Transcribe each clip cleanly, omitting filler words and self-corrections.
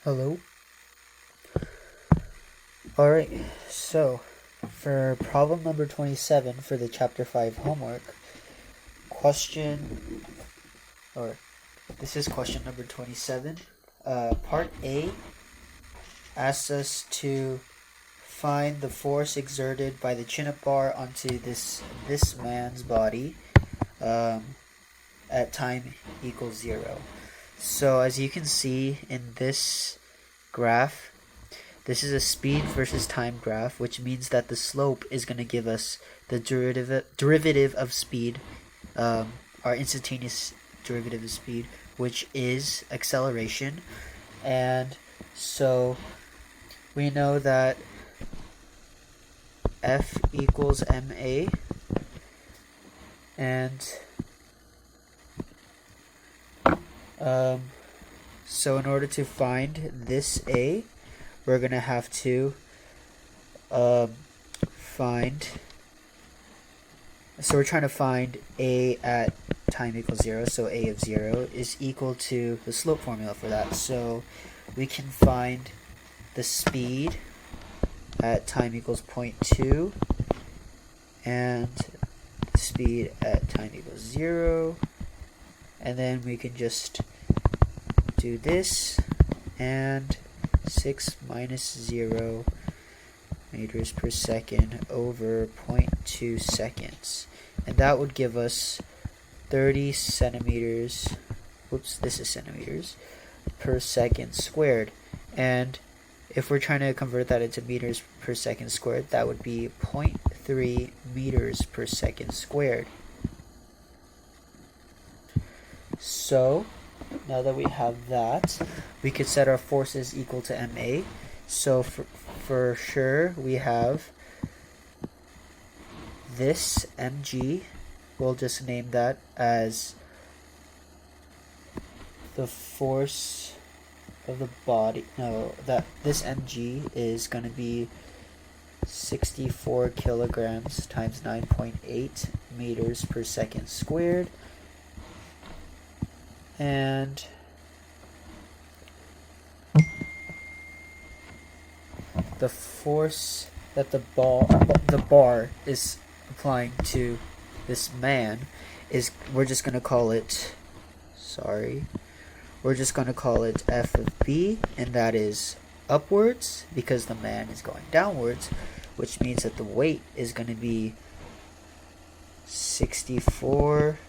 Hello. Alright, so for problem number 27 for the chapter 5 homework, this is question number 27. Part A asks us to find the force exerted by the chin-up bar onto this man's body at time equals 0. So as you can see in this graph, this is a speed versus time graph, which means that the slope is going to give us the derivative of speed, our instantaneous derivative of speed, which is acceleration. And so we know that F equals ma, and so in order to find this A, we're going to have to so we're trying to find A at time equals 0, so A of 0 is equal to the slope formula for that. So we can find the speed at time equals 0.2 and the speed at time equals 0, and then we can just do this, and 6 minus 0 meters per second over 0.2 seconds, and that would give us 30 centimeters, this is centimeters, per second squared. And if we're trying to convert that into meters per second squared, that would be 0.3 meters per second squared. So now that we have that, we could set our forces equal to ma. So for sure we have this mg, we'll just name that as the force of the body. No, that this mg is going to be 64 kilograms times 9.8 meters per second squared. And the force that the bar is applying to this man is, we're just going to call it F of B, and that is upwards because the man is going downwards, which means that the weight is going to be 64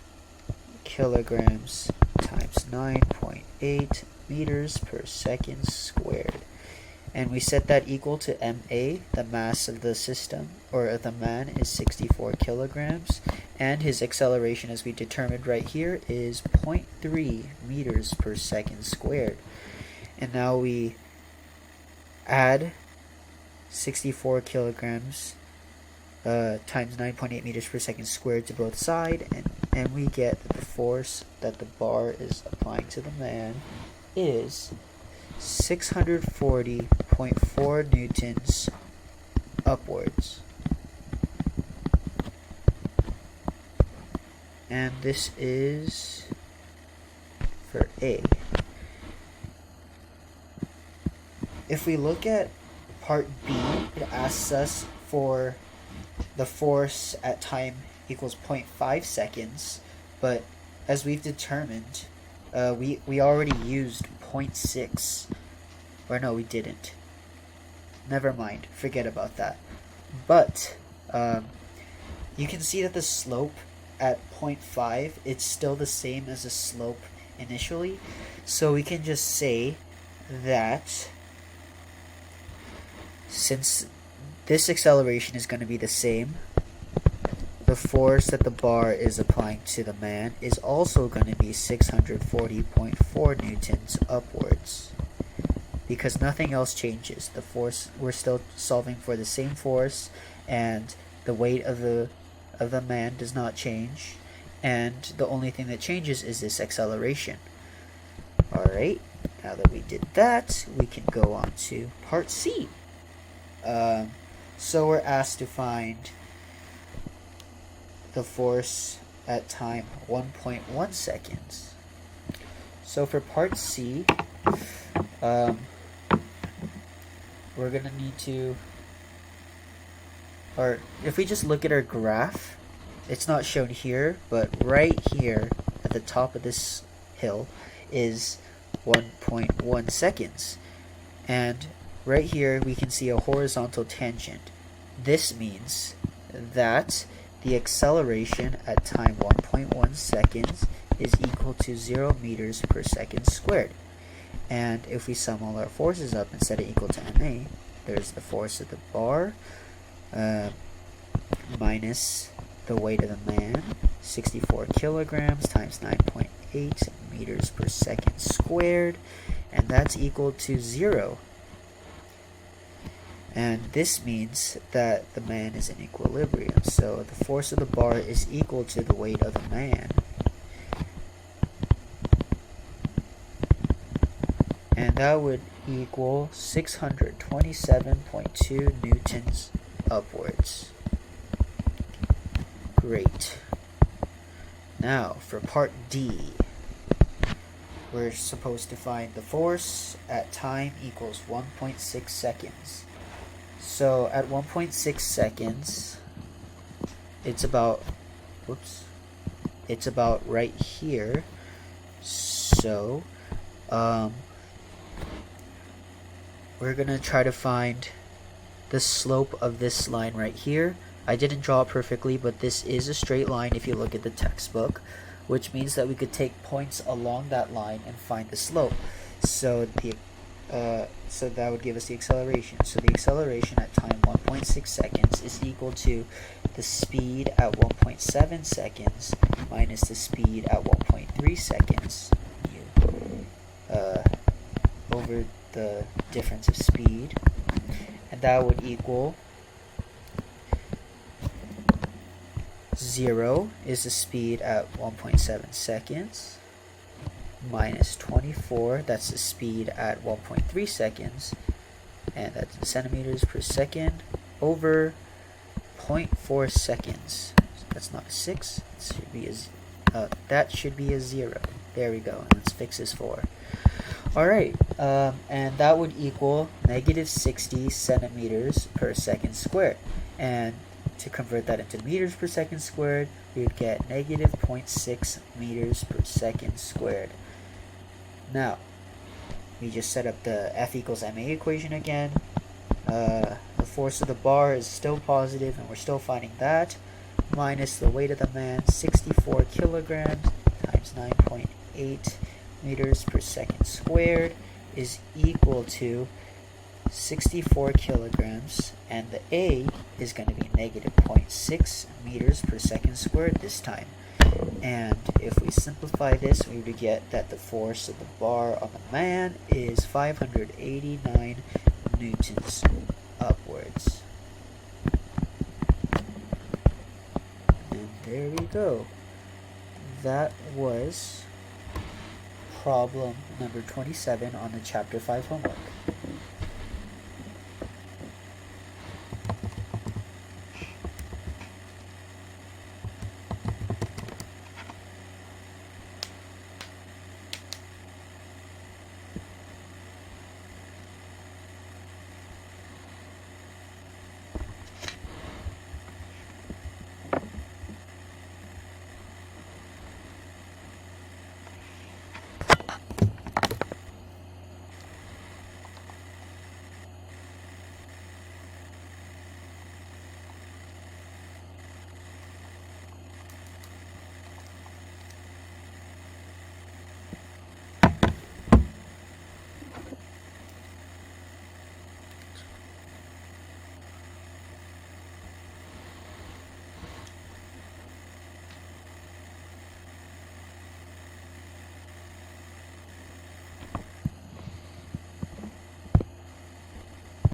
kilograms times 9.8 meters per second squared. And we set that equal to ma, the mass of the system, or of the man, is 64 kilograms, and his acceleration, as we determined right here, is 0.3 meters per second squared. And now we add 64 kilograms times 9.8 meters per second squared to both sides, and we get that the force that the bar is applying to the man is 640.4 newtons upwards. And this is for A. If we look at part B, it asks us for the force at time equals 0.5 seconds, but as we've determined, we already used 0.6, or no, we didn't. Never mind, forget about that. But you can see that the slope at 0.5, it's still the same as the slope initially, so we can just say that since this acceleration is going to be the same, the force that the bar is applying to the man is also going to be 640.4 newtons upwards, because nothing else changes. The force, we're still solving for the same force, and the weight of the man does not change, and the only thing that changes is this acceleration. Alright, now that we did that, we can go on to part C. So we're asked to find the force at time 1.1 seconds. So for part C, we're gonna need to, or if we just look at our graph, it's not shown here, but right here at the top of this hill is 1.1 seconds. And right here we can see a horizontal tangent. This means that the acceleration at time 1.1 seconds is equal to 0 meters per second squared. And if we sum all our forces up and set it equal to ma, there's the force of the bar minus the weight of the man, 64 kilograms times 9.8 meters per second squared, and that's equal to 0. And this means that the man is in equilibrium. So the force of the bar is equal to the weight of the man. And that would equal 627.2 newtons upwards. Great. Now for part D. We're supposed to find the force at time equals 1.6 seconds. So at 1.6 seconds, it's about, it's about right here. So, we're gonna try to find the slope of this line right here. I didn't draw it perfectly, but this is a straight line if you look at the textbook, which means that we could take points along that line and find the slope. So so that would give us the acceleration. So the acceleration at time 1.6 seconds is equal to the speed at 1.7 seconds minus the speed at 1.3 seconds over the difference of speed, and that would equal 0 is the speed at 1.7 seconds minus 24, that's the speed at 1.3 seconds, and that's in centimeters per second, over 0.4 seconds. So that's not a 6, that should be a 0. There we go, and let's fix this 4. Alright, and that would equal negative 60 centimeters per second squared. And to convert that into meters per second squared, we would get negative 0.6 meters per second squared. Now, we just set up the F equals ma equation again. The force of the bar is still positive, and we're still finding that, minus the weight of the man, 64 kilograms times 9.8 meters per second squared is equal to 64 kilograms, and the A is going to be negative 0.6 meters per second squared this time. And if we simplify this, we would get that the force of the bar on the man is 589 newtons upwards. And there we go. That was problem number 27 on the chapter 5 homework.